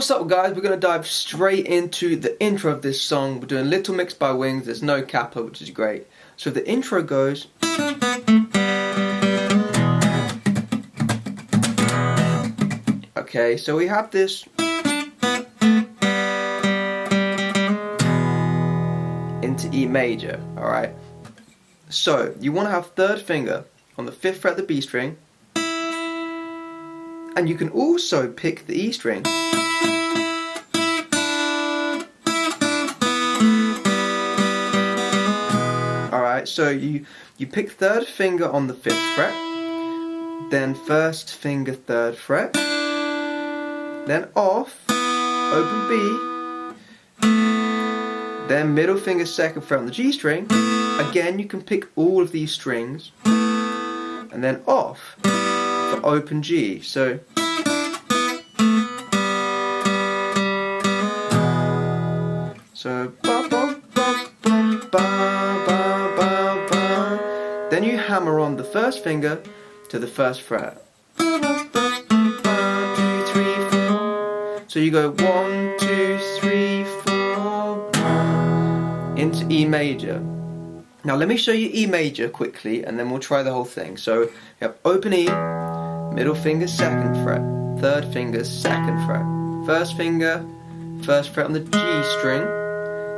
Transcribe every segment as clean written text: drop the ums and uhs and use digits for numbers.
What's up guys, we're going to dive straight into the intro of this song. We're doing Little Mix by Wings, there's no capo, which is great. So the intro goes... Okay, so we have this into E major, alright? So, you want to have third finger on the 5th fret of the B string, and you can also pick the E string. Alright, so you pick third finger on the 5th fret, then first finger 3rd fret, then off, open B, then middle finger 2nd fret on the G string. Again, you can pick all of these strings, and then off for open G. So ba ba ba ba ba ba ba ba. Then you hammer on the first finger to the 1st fret. 2, 3, 4. So you go 1, 2, 3, 4 into E major. Now let me show you E major quickly, and then we'll try the whole thing. So you have open E, middle finger 2nd fret, 3rd finger 2nd fret, 1st finger 1st fret on the G string,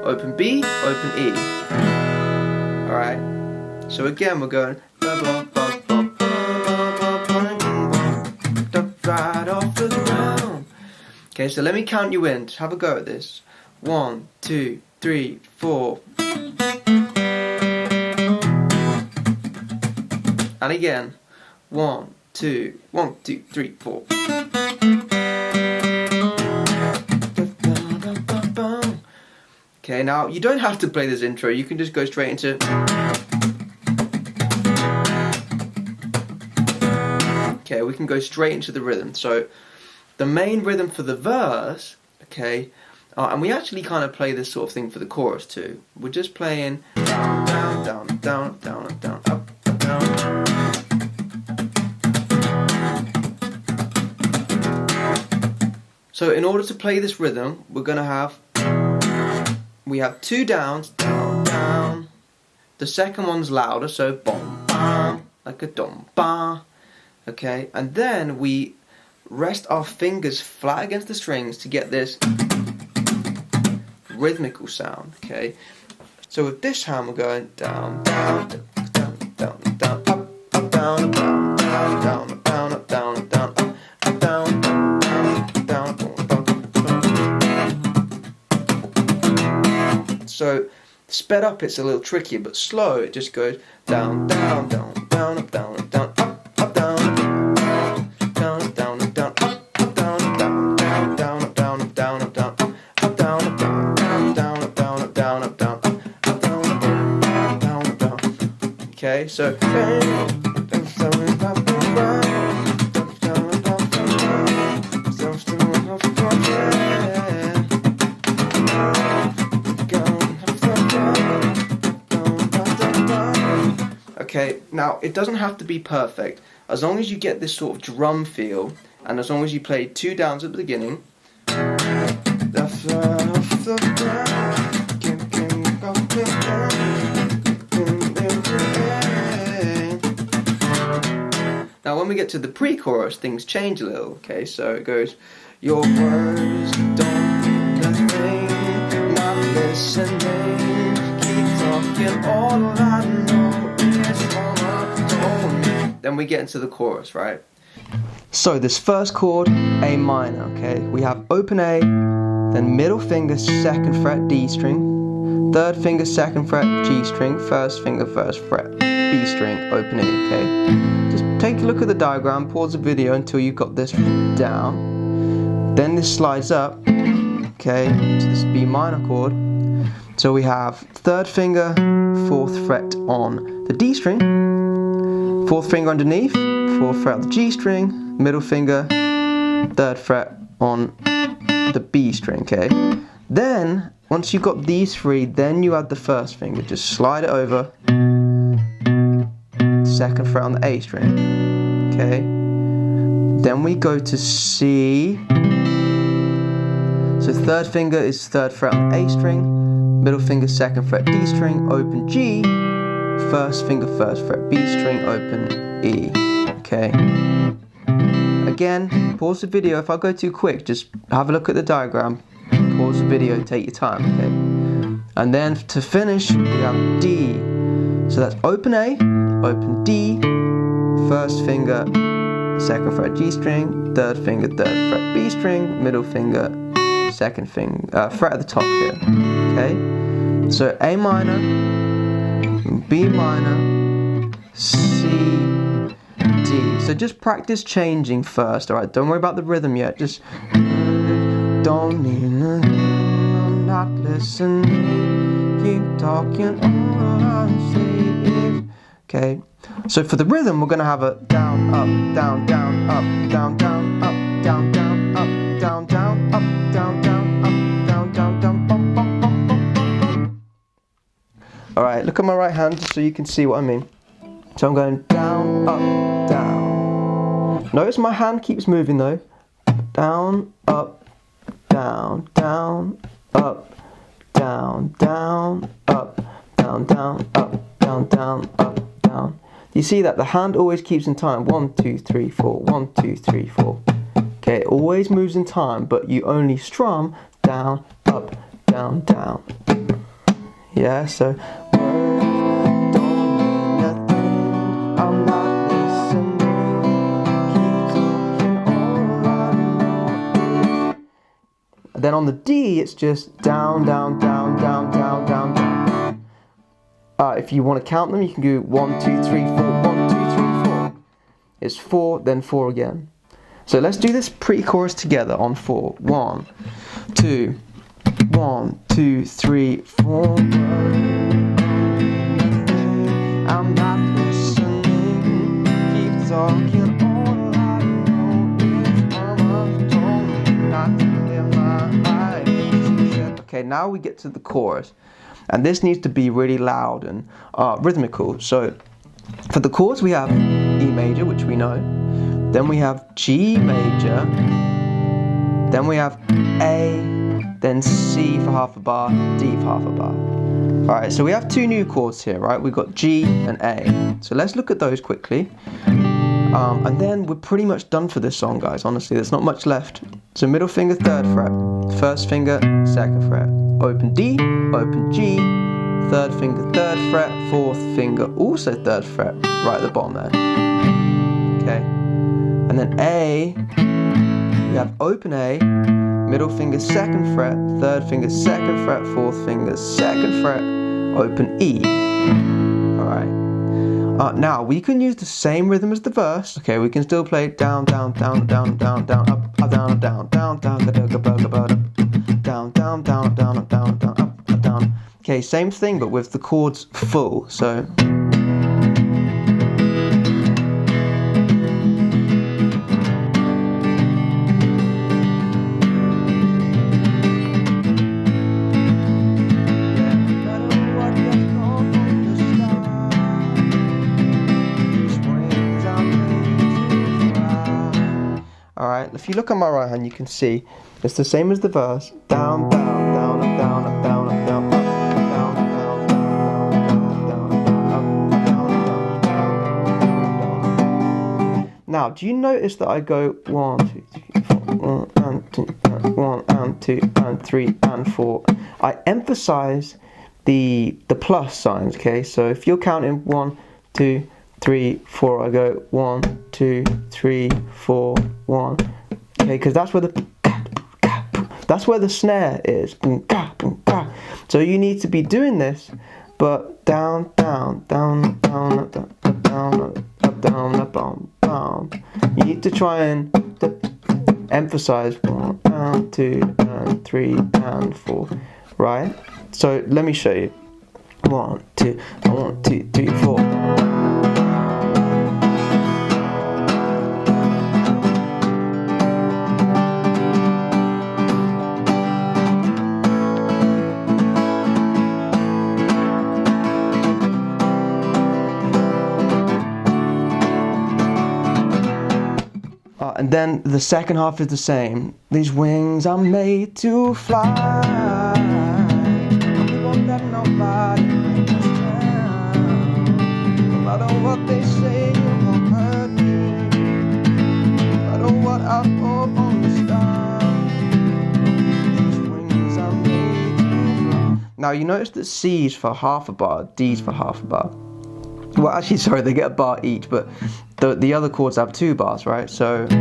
open B, open E. Alright, so again we're going right off the ground. Okay, so let me count you in. Have a go at this. 1, 2, 3, 4. And again. 1, 2, 1, 2, 3, 4. Okay, now you don't have to play this intro, you can just go straight into... Okay, we can go straight into the rhythm. So, the main rhythm for the verse, okay, and we actually kind of play this sort of thing for the chorus too. We're just playing down, down, down, down, down, down, up, up, down. So in order to play this rhythm, we're going to have... We have 2 downs, down, down. The second one's louder, so bom, bam, like a dom, ba. Okay, and then we rest our fingers flat against the strings to get this rhythmical sound. Okay, so with this hand we're going down, down, down, down, down, up, up, down, down, down, down, down, up, down, down, up, up, down, down, down, down. So sped up it's a little trickier, but slow it just goes down, down, down, down, up, down, down, up, up, down, down, down, down, up, up, down, down, down, down, up, down, down, up, down, up, down, up, down, down, up, down, up, down, up, down, up, down, down, down. Okay, so. Okay, now it doesn't have to be perfect. As long as you get this sort of drum feel, and as long as you play 2 downs at the beginning. Now when we get to the pre-chorus, things change a little. Okay, so it goes, your words don't mean a thing, not listening, keep talking, all I know. Then we get into the chorus, right? So this first chord, A minor, okay? We have open A, then middle finger 2nd fret D string, 3rd finger 2nd fret G string, 1st finger 1st fret B string, open E, okay? Just take a look at the diagram, pause the video until you've got this down. Then this slides up, okay, to this B minor chord. So we have 3rd finger, 4th fret on the D string, 4th finger underneath, 4th fret on the G string, middle finger, 3rd fret on the B string, okay? Then, once you've got these 3, then you add the 1st finger, just slide it over, 2nd fret on the A string, okay? Then we go to C, So third finger is third fret on A string, middle finger second fret D string, open G, first finger first fret B string, open E. Okay. Again, pause the video. If I go too quick, just have a look at the diagram, pause the video, take your time, okay? And then to finish, we have D. So that's open A, open D, first finger, second fret G string, third finger, third fret B string, middle finger, second finger, fret at the top here, okay? So A minor, B minor, C, D. So just practice changing first, alright? Don't worry about the rhythm yet, just don't mean I'm not listening, keep talking, all I say is, okay? So for the rhythm, we're gonna have a down, up, down, down, up, down, down, up, down, down, up, down, down, up, down, down, up, down, down, down, bum, bum, bum, bum, bum. Alright, look at my right hand just so you can see what I mean. So I'm going down, up, down. Notice my hand keeps moving though. Down, up, down, down, up, down, down, up, down, down, up, down, down, up, down. You see that the hand always keeps in time. 1, 2, 3, 4, 1, 2, 3, 4. Okay, it always moves in time, but you only strum down, up, down, down. Yeah, so words don't mean nothing. I'm not listening. Keep talking, all I know is. Then on the D, it's just down, down, down, down, down, down, down. If you want to count them, you can go 1, 2, 3, 4, 1, 2, 3, 4. It's 4, then 4 again. So let's do this pre-chorus together on 4. 1, 2, 1, 2, 3, 4. I'm not listening. Keep talking. All I know is mama told me not to live my life. Okay, now we get to the chorus. And this needs to be really loud and rhythmical. So for the chords we have E major, which we know. Then we have G major. Then we have A. Then C for half a bar, D for half a bar. Alright, so we have two new chords here, right? We've got G and A. So let's look at those quickly. And then we're pretty much done for this song, guys. Honestly, there's not much left. So middle finger, third fret. First finger, second fret. Open D, open G, third finger, third fret, fourth finger, also third fret, right at the bottom there. Okay. And then A, we have open A, middle finger, second fret, third finger, second fret, fourth finger, second fret, open E. Alright. Now, we can use the same rhythm as the verse. Okay, we can still play down, down, down, down, down, down, up, down, down, down, down, down, down, down, down, down, down, up, down. Okay, same thing, but with the chords full. So. Alright, if you look at my right hand, you can see it's the same as the verse. Down, down, down, up, down, up, down, up, down, up, down, down, down, down, down, down, down. Now, do you notice that I go 1, 2, 3, 4, 1 and 2, 1 and 2 and 3 and 4? I emphasize the plus signs, okay? So if you're counting 1, 2, 3, 4, I go 1, 2, 3, 4, 1. Okay, because that's where the snare is. So you need to be doing this, but down, down, down, down, up, down, up, down, up, down, up, down, down. You need to try and emphasize 1 and 2 and 3 and 4, right? So let me show you. 1, 2, 1, 2, 3, 4. And then the second half is the same. These wings are made to fly. We won't let nobody bring us down. No matter what they say, it won't hurt me. No matter what I hope on the stars. These wings are made to fly. Now you notice that C's for half a bar, D's for half a bar. Well, actually, sorry, they get a bar each, but the other chords have 2 bars, right? So 2, 3,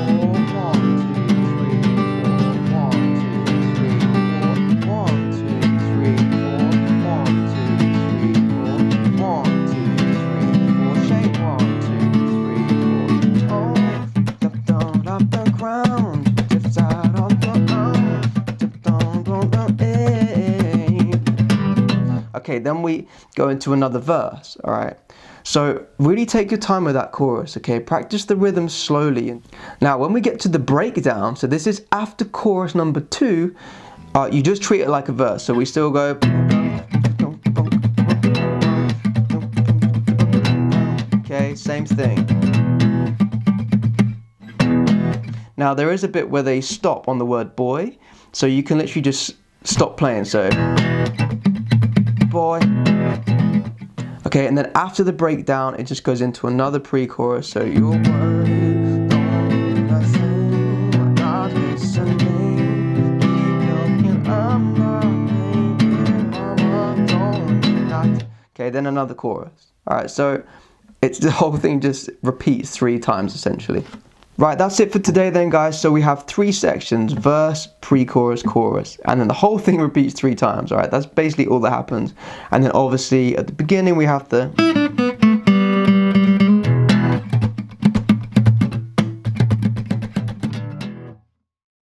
4, 1, 2, 3, 4, 1, 2, 3, 4, 1, 2, 3, 4, 1, 2, 3, 4, 1, 2, 3, 4, shake 1, 2, 3, 4. Oh, dip down off the ground, dip side on the ground, dip down, down, down, Okay, then we go into another verse, all right? So really take your time with that chorus, okay? Practice the rhythm slowly. Now, when we get to the breakdown, so this is after chorus number 2, you just treat it like a verse. So we still go... Okay, same thing. Now, there is a bit where they stop on the word boy, so you can literally just stop playing, so... boy. Okay, and then after the breakdown, it just goes into another pre-chorus. So you're worried, don't nothing, my God listening, keep looking, I'm not thinking, mama, don't not. Okay, then another chorus. All right, so it's the whole thing just repeats 3 times essentially. Right, that's it for today then, guys. So we have 3 sections: verse, pre-chorus, chorus, and then the whole thing repeats 3 times. All right, that's basically all that happens. And then obviously at the beginning we have the